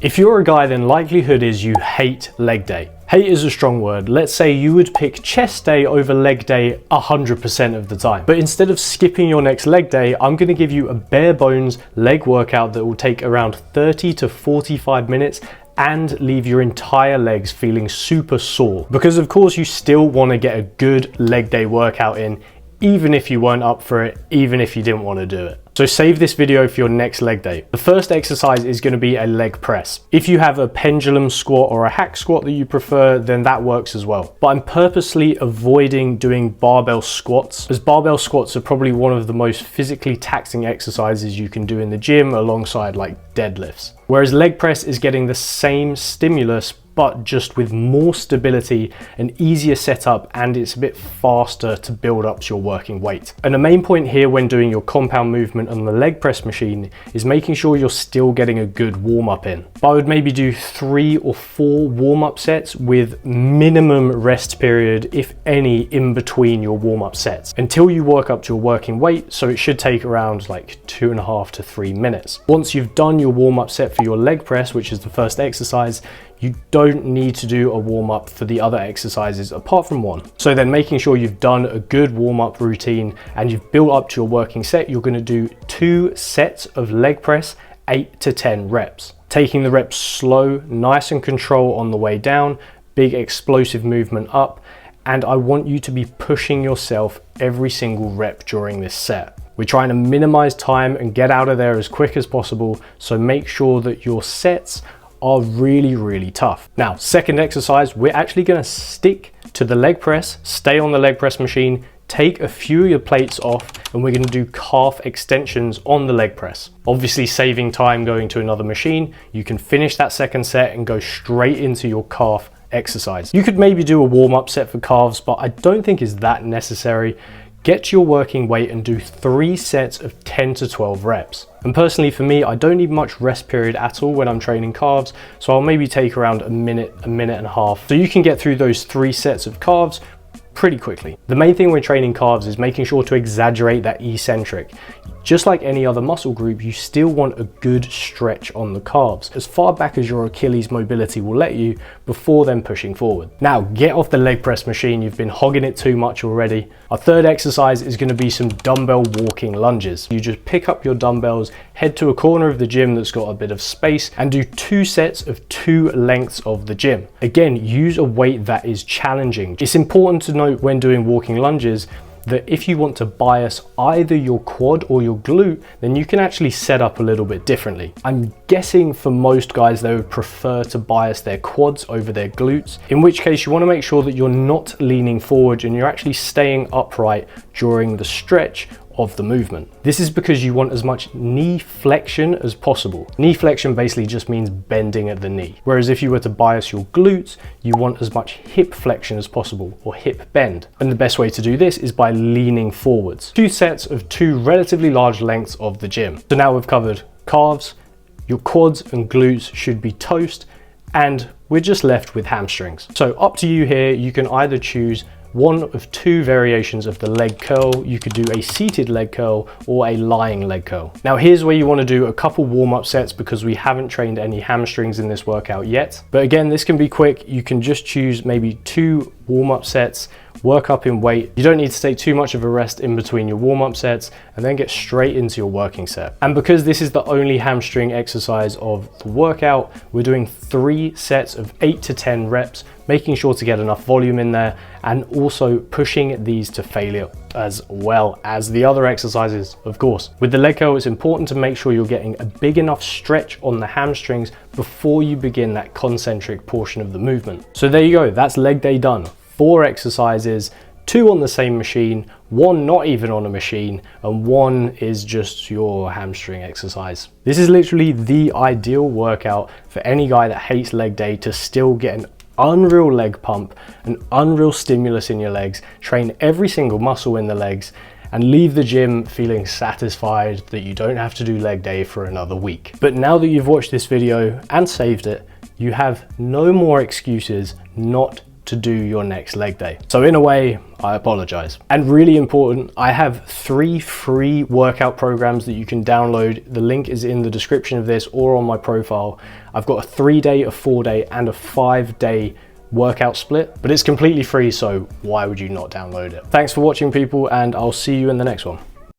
If you're a guy, then likelihood is you hate leg day. Hate is a strong word. Let's say you would pick chest day over leg day 100% of the time. But instead of skipping your next leg day, I'm gonna give you a bare bones leg workout that will take around 30 to 45 minutes and leave your entire legs feeling super sore. Because of course you still wanna get a good leg day workout in, even if you weren't up for it, even if you didn't wanna do it. So save this video for your next leg day. The first exercise is going to be a leg press. If you have a pendulum squat or a hack squat that you prefer, then that works as well. But I'm purposely avoiding doing barbell squats, as barbell squats are probably one of the most physically taxing exercises you can do in the gym alongside like deadlifts. Whereas leg press is getting the same stimulus but just with more stability, an easier setup, and it's a bit faster to build up to your working weight. And the main point here when doing your compound movement on the leg press machine is making sure you're still getting a good warm up in. But I would maybe do 3 or 4 warm up sets with minimum rest period, if any, in between your warm up sets until you work up to your working weight. So it should take around like 2.5 to 3 minutes. Once you've done your warm up set for your leg press, which is the first exercise, you don't need to do a warm-up for the other exercises apart from one. So then making sure you've done a good warm-up routine and you've built up to your working set, you're gonna do 2 sets of leg press, 8 to 10 reps. Taking the reps slow, nice and controlled on the way down, big explosive movement up, and I want you to be pushing yourself every single rep during this set. We're trying to minimize time and get out of there as quick as possible, so make sure that your sets are really tough. Now, second exercise, we're actually gonna stick to the leg press, stay on the leg press machine, take a few of your plates off, and we're gonna do calf extensions on the leg press. Obviously saving time going to another machine, you can finish that second set and go straight into your calf exercise. You could maybe do a warm-up set for calves, but I don't think it's that necessary. Get to your working weight and do 3 sets of 10 to 12 reps. And personally for me, I don't need much rest period at all when I'm training calves, so I'll maybe take around a minute and a half. So you can get through those 3 sets of calves pretty quickly. The main thing when training calves is making sure to exaggerate that eccentric. Just like any other muscle group, you still want a good stretch on the calves, as far back as your Achilles mobility will let you, before then pushing forward. Now, get off the leg press machine, you've been hogging it too much already. Our third exercise is gonna be some dumbbell walking lunges. You just pick up your dumbbells, head to a corner of the gym that's got a bit of space, and do 2 sets of 2 lengths of the gym. Again, use a weight that is challenging. It's important to note when doing walking lunges that if you want to bias either your quad or your glute, then you can actually set up a little bit differently. I'm guessing for most guys, they would prefer to bias their quads over their glutes, in which case you want to make sure that you're not leaning forward and you're actually staying upright during the stretch of the movement. This is because you want as much knee flexion as possible. Knee flexion basically just means bending at the knee. Whereas if you were to bias your glutes, you want as much hip flexion as possible, or hip bend. And the best way to do this is by leaning forwards. 2 sets of 2 relatively large lengths of the gym. So now we've covered calves, your quads and glutes should be toast, and we're just left with hamstrings. So up to you here, you can either choose one of 2 variations of the leg curl. You could do a seated leg curl or a lying leg curl. Now here's where you want to do a couple warm-up sets because we haven't trained any hamstrings in this workout yet. But again, this can be quick. You can just choose maybe 2 warm-up sets, work up in weight. You don't need to take too much of a rest in between your warm-up sets, and then get straight into your working set. And because this is the only hamstring exercise of the workout, we're doing 3 sets of 8 to 10 reps, making sure to get enough volume in there, and also pushing these to failure as well as the other exercises, of course. With the leg curl, it's important to make sure you're getting a big enough stretch on the hamstrings before you begin that concentric portion of the movement. So there you go, that's leg day done. 4 exercises, 2 on the same machine, 1 not even on a machine, and 1 is just your hamstring exercise. This is literally the ideal workout for any guy that hates leg day to still get an unreal leg pump, an unreal stimulus in your legs, train every single muscle in the legs, and leave the gym feeling satisfied that you don't have to do leg day for another week. But now that you've watched this video and saved it, you have no more excuses not to do your next leg day. So in a way, I apologize. And really important, I have 3 free workout programs that you can download. The link is in the description of this or on my profile. I've got a 3-day, a 4-day, and a 5-day workout split, but it's completely free, so why would you not download it? Thanks for watching, people, and I'll see you in the next one.